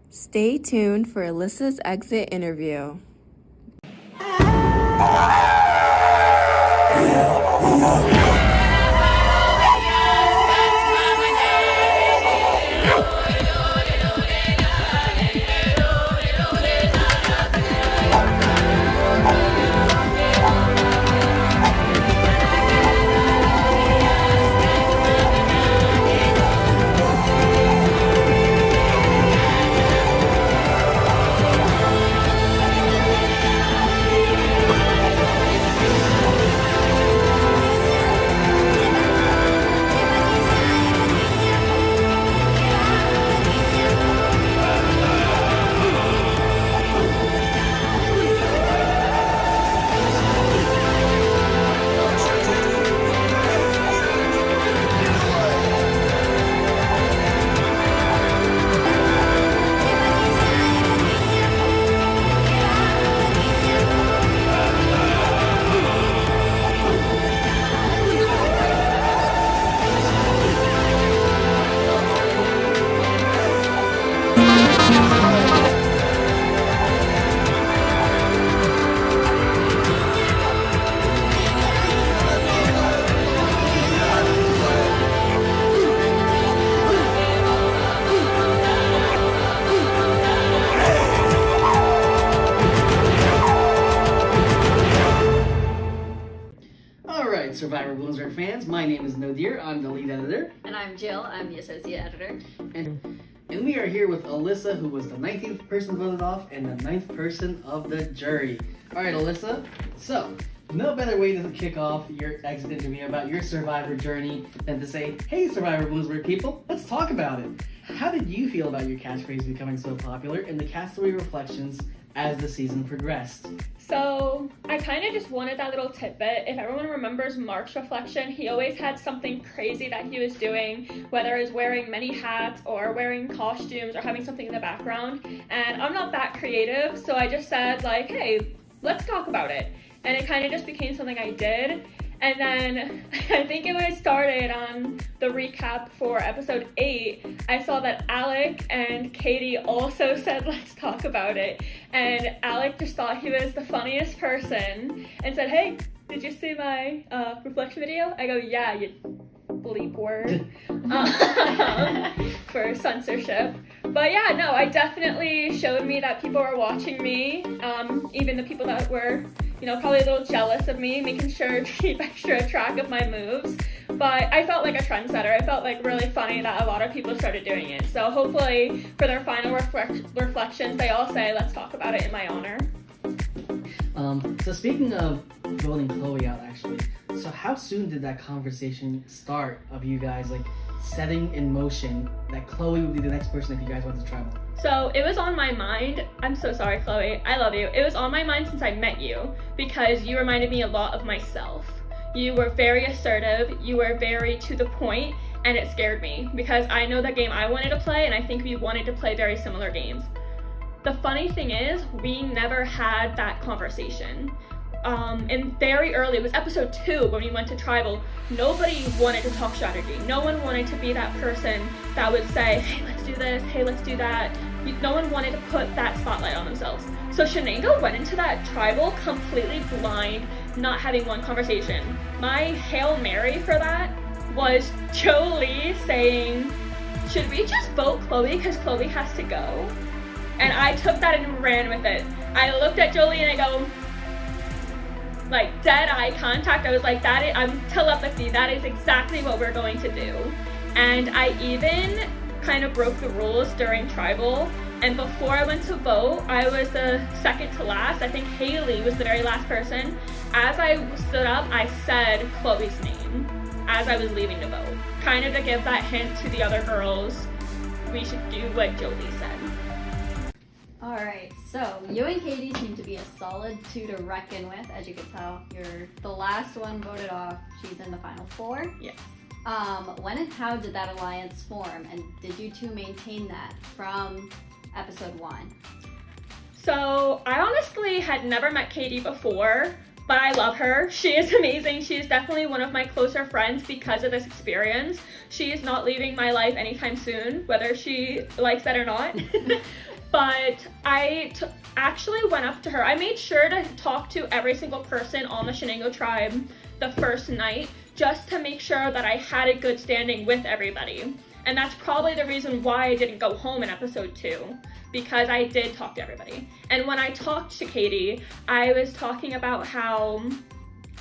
Stay tuned for Alyssa's exit interview. Survivor Bloomsburg fans, my name is Nodir, I'm the lead editor. And I'm Jill, I'm the associate editor. And we are here with Alyssa, who was the 19th person voted off and the 9th person of the jury. Alright Alyssa, so no better way to kick off your exit interview about your Survivor journey than to say, hey Survivor Bloomsburg people, let's talk about it. How did you feel about your catchphrase becoming so popular in the Castaway reflections as the season progressed? So I kind of just wanted that little tidbit. If everyone remembers Mark's reflection, he always had something crazy that he was doing, whether it's wearing many hats or wearing costumes or having something in the background. And I'm not that creative, so I just said like, hey, let's talk about it. And it kind of just became something I did. And then I think it was started on the recap for episode 8. I saw that Alec and Katie also said, let's talk about it. And Alec just thought he was the funniest person and said, hey, did you see my reflection video? I go, yeah, you bleep word for censorship. But yeah, no, I definitely showed me that people were watching me, even the people that were probably a little jealous of me, making sure to keep extra track of my moves. But I felt like a trendsetter. I felt like really funny that a lot of people started doing it. So hopefully for their final reflections, they all say, let's talk about it in my honor. So speaking of voting Chloe out, actually, so how soon did that conversation start of you guys setting in motion that Chloe would be the next person if you guys went to travel? So it was on my mind. I'm so sorry, Chloe. I love you. It was on my mind since I met you because you reminded me a lot of myself. You were very assertive. You were very to the point, and it scared me because I know the game I wanted to play, and I think we wanted to play very similar games. The funny thing is, we never had that conversation. And very early, it was episode 2 when we went to tribal, nobody wanted to talk strategy. No one wanted to be that person that would say, hey, let's do this, hey, let's do that. No one wanted to put that spotlight on themselves. So Shenango went into that tribal completely blind, not having one conversation. My Hail Mary for that was Jolie saying, should we just vote Chloe because Chloe has to go? And I took that and ran with it. I looked at Jolie and I go, dead eye contact. I was like, I'm telepathy. That is exactly what we're going to do. And I even kind of broke the rules during tribal. And before I went to vote, I was the second to last. I think Haley was the very last person. As I stood up, I said Chloe's name as I was leaving to vote. Kind of to give that hint to the other girls, we should do what Jolie said. Alright, so you and Katie seem to be a solid 2 to reckon with. As you can tell, you're the last one voted off. She's in the final 4. Yes. When and how did that alliance form? And did you two maintain that from episode 1? So I honestly had never met Katie before, but I love her. She is amazing. She is definitely one of my closer friends because of this experience. She is not leaving my life anytime soon, whether she likes that or not. but I actually went up to her. I made sure to talk to every single person on the Shenango tribe the first night, just to make sure that I had a good standing with everybody. And that's probably the reason why I didn't go home in episode 2, because I did talk to everybody. And when I talked to Katie, I was talking about how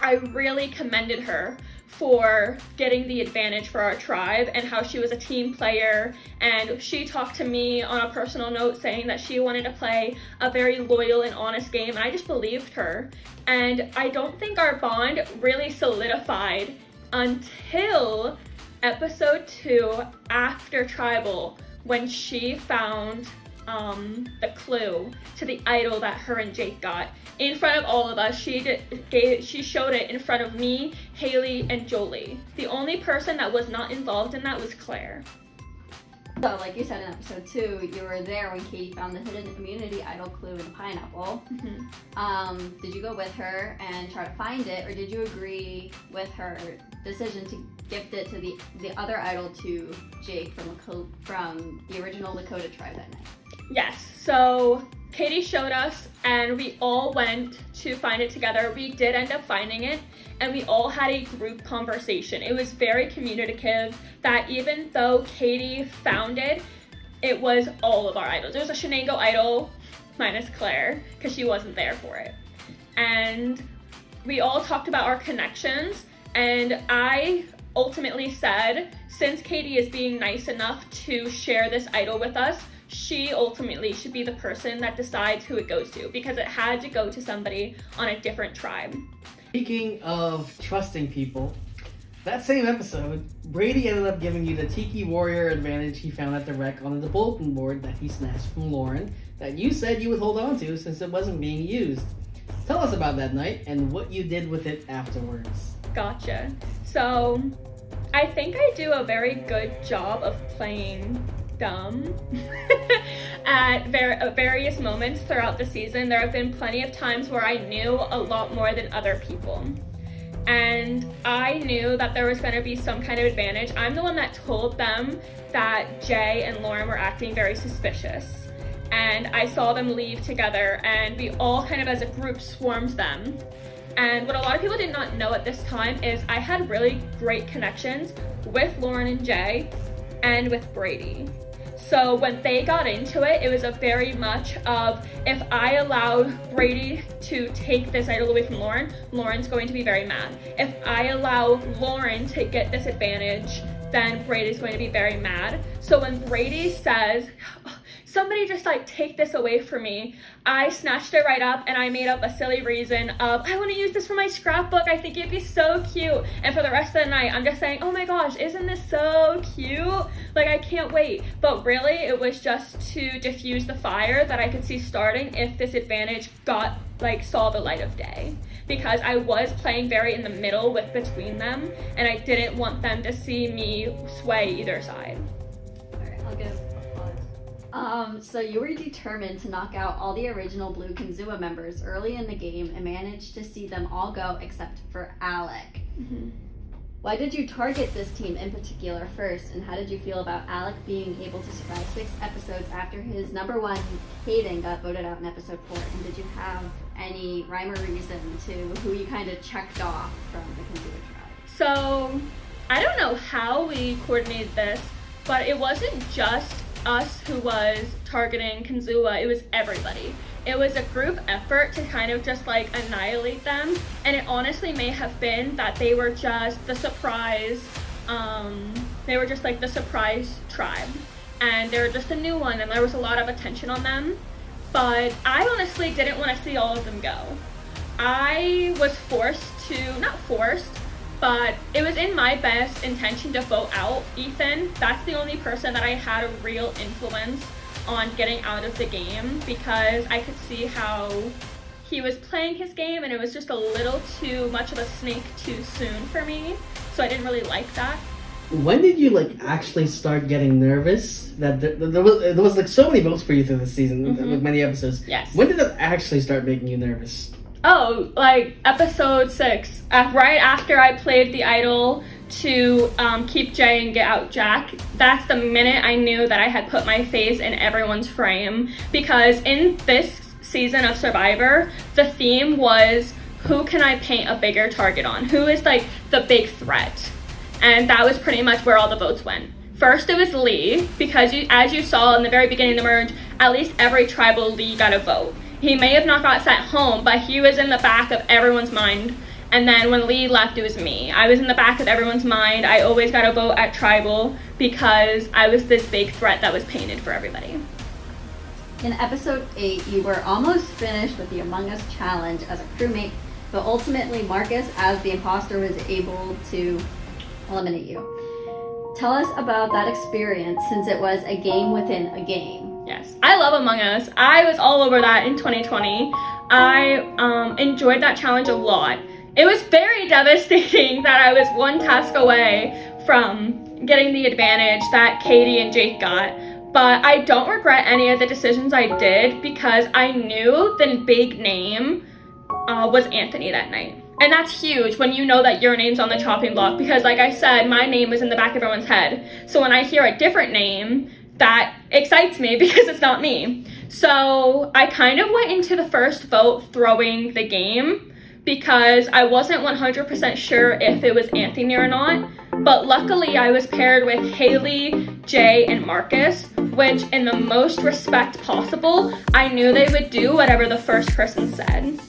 I really commended her for getting the advantage for our tribe and how she was a team player. And she talked to me on a personal note saying that she wanted to play a very loyal and honest game, and I just believed her. And I don't think our bond really solidified until episode 2 after Tribal, when she found the clue to the idol that her and Jake got in front of all of us. She showed it in front of me, Haley, and Jolie. The only person that was not involved in that was Claire. So, like you said in episode 2, you were there when Katie found the hidden immunity idol clue in the pineapple. Mm-hmm. Did you go with her and try to find it, or did you agree with her decision to gift it to the other idol to Jake from the original Lakota tribe that night? Yes, so Katie showed us and we all went to find it together. We did end up finding it and we all had a group conversation. It was very communicative that even though Katie found it, it was all of our idols. It was a Shenango idol minus Claire because she wasn't there for it. And we all talked about our connections, and I ultimately said, since Katie is being nice enough to share this idol with us, she ultimately should be the person that decides who it goes to, because it had to go to somebody on a different tribe. Speaking of trusting people, that same episode, Brady ended up giving you the Tiki Warrior advantage he found at the wreck on the bulletin board that he snatched from Lauren, that you said you would hold on to since it wasn't being used. Tell us about that night and what you did with it afterwards. Gotcha. So, I think I do a very good job of playing dumb at various moments throughout the season. There have been plenty of times where I knew a lot more than other people. And I knew that there was going to be some kind of advantage. I'm the one that told them that Jay and Lauren were acting very suspicious. And I saw them leave together, and we all kind of as a group swarmed them. And what a lot of people did not know at this time is I had really great connections with Lauren and Jay and with Brady. So when they got into it, it was a very much of, if I allowed Brady to take this idol away from Lauren, Lauren's going to be very mad. If I allow Lauren to get this advantage, then Brady's going to be very mad. So when Brady says, somebody just like take this away from me, I snatched it right up and I made up a silly reason of, I want to use this for my scrapbook, I think it'd be so cute. And for the rest of the night, I'm just saying, oh my gosh, isn't this so cute? Like, I can't wait. But really, it was just to diffuse the fire that I could see starting if this advantage saw the light of day. Because I was playing very in the middle between them, and I didn't want them to see me sway either side. Alright, I'll give applause. So you were determined to knock out all the original Blue Kanzua members early in the game and managed to see them all go except for Alec. Mm-hmm. Why did you target this team in particular first, and how did you feel about Alec being able to survive 6 episodes after his #1 Hayden got voted out in episode 4? And did you have any rhyme or reason to who you kind of checked off from the Kanzua tribe? So, I don't know how we coordinated this, but it wasn't just us who was targeting Kanzua, it was everybody. It was a group effort to kind of just like annihilate them, and it honestly may have been that they were just the surprise, they were just like the surprise tribe, and they were just a new one, and there was a lot of attention on them, but I honestly didn't want to see all of them go. I was not forced, but it was in my best intention to vote out Ethan. That's the only person that I had a real influence on getting out of the game, because I could see how he was playing his game and it was just a little too much of a snake too soon for me, so I didn't really like that. When did you actually start getting nervous that there was so many votes for you through the season, Mm-hmm. with many episodes? Yes. When did it actually start making you nervous? Oh, episode 6, right after I played the idol to keep Jay and get out Jack, that's the minute I knew that I had put my face in everyone's frame. Because in this season of Survivor, the theme was, who can I paint a bigger target on? Who is like the big threat? And that was pretty much where all the votes went. First, it was Lee, because as you saw in the very beginning of the merge, at least every tribal Lee got a vote. He may have not got sent home, but he was in the back of everyone's mind. And then when Lee left, it was me. I was in the back of everyone's mind. I always got a vote at tribal because I was this big threat that was painted for everybody. In episode 8, you were almost finished with the Among Us challenge as a crewmate, but ultimately Marcus, as the imposter, was able to eliminate you. Tell us about that experience, since it was a game within a game. Yes, I love Among Us. I was all over that in 2020. I enjoyed that challenge a lot. It was very devastating that I was one task away from getting the advantage that Katie and Jake got. But I don't regret any of the decisions I did, because I knew the big name was Anthony that night. And that's huge when you know that your name's on the chopping block, because like I said, my name was in the back of everyone's head. So when I hear a different name, that excites me because it's not me. So I kind of went into the first vote throwing the game, because I wasn't 100% sure if it was Anthony or not. But luckily I was paired with Haley, Jay, and Marcus, which in the most respect possible, I knew they would do whatever the first person said.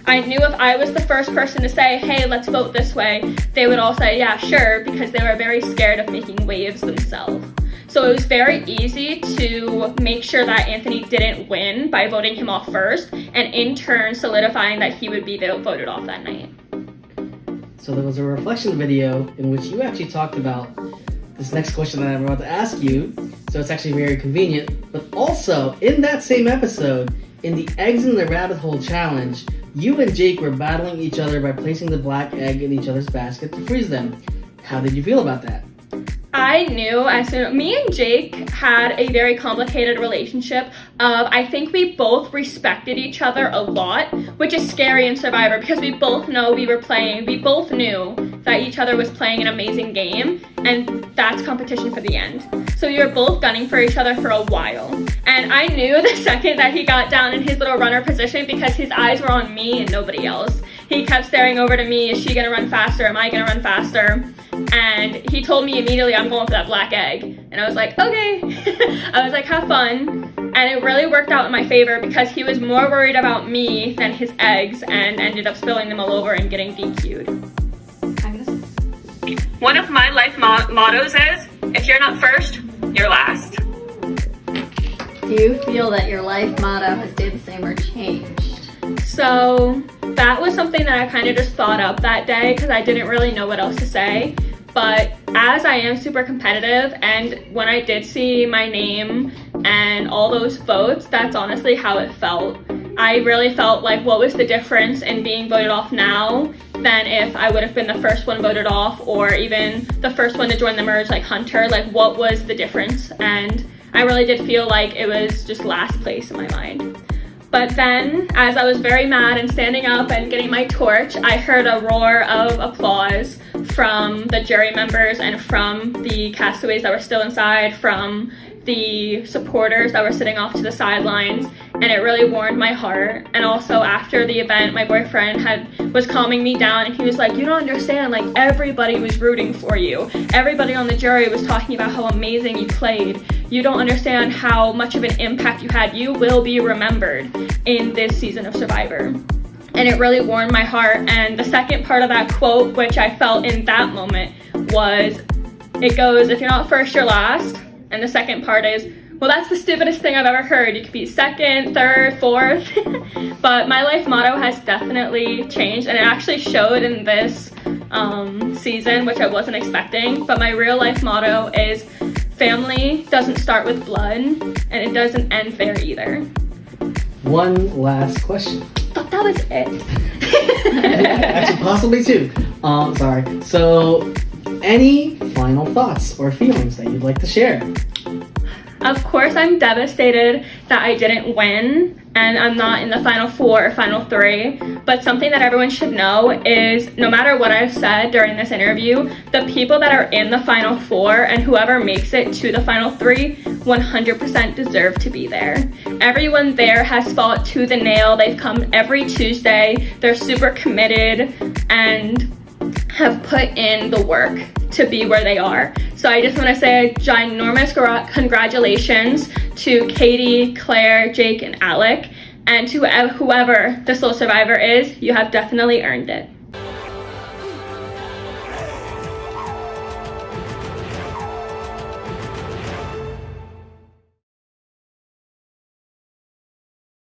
I knew if I was the first person to say, hey, let's vote this way, they would all say, yeah, sure, because they were very scared of making waves themselves. So it was very easy to make sure that Anthony didn't win by voting him off first, and in turn solidifying that he would be voted off that night. So there was a reflection video in which you actually talked about this next question that I'm about to ask you, so it's actually very convenient. But also, in that same episode, in the Eggs in the Rabbit Hole challenge, you and Jake were battling each other by placing the black egg in each other's basket to freeze them. How did you feel about that? I knew as soon, me and Jake had a very complicated relationship of, I think we both respected each other a lot, which is scary in Survivor, because we both knew that each other was playing an amazing game, and that's competition for the end. So we were both gunning for each other for a while. And I knew the second that he got down in his little runner position, because his eyes were on me and nobody else. He kept staring over to me, is she gonna run faster, am I gonna run faster? And he told me immediately, I'm going for that black egg. And I was like, okay. I was like, have fun. And it really worked out in my favor, because he was more worried about me than his eggs, and ended up spilling them all over and getting DQ'd. One of my life mottos is, if you're not first, you're last. Do you feel that your life motto has stayed the same or changed? So that was something that I kind of just thought up that day, because I didn't really know what else to say. But as I am super competitive, and when I did see my name and all those votes, that's honestly how it felt. I really felt like, what was the difference in being voted off now than if I would have been the first one voted off, or even the first one to join the merge like Hunter? Like, what was the difference? And I really did feel like it was just last place in my mind. But then, as I was very mad and standing up and getting my torch, I heard a roar of applause from the jury members and from the castaways that were still inside, from the supporters that were sitting off to the sidelines, and it really warmed my heart. And also after the event, my boyfriend was calming me down, and he was like, you don't understand, like, everybody was rooting for you. Everybody on the jury was talking about how amazing you played. You don't understand how much of an impact you had. You will be remembered in this season of Survivor. And it really warmed my heart. And the second part of that quote, which I felt in that moment, was, it goes, if you're not first, you're last. And the second part is, well, that's the stupidest thing I've ever heard. You could be second, third, fourth. But my life motto has definitely changed, and it actually showed in this season, which I wasn't expecting. But my real life motto is, family doesn't start with blood, and it doesn't end there either. One last question. I thought that was it. Actually, possibly two. Sorry. So, any final thoughts or feelings that you'd like to share? Of course, I'm devastated that I didn't win and I'm not in the final 4 or final 3, but something that everyone should know is no matter what I've said during this interview, the people that are in the final 4 and whoever makes it to the final 3 100% deserve to be there. Everyone there has fought tooth and nail. They've come every Tuesday. They're super committed and have put in the work to be where they are. So I just want to say a ginormous congratulations to Katie, Claire, Jake, and Alec, and to whoever the sole survivor is. You have definitely earned it.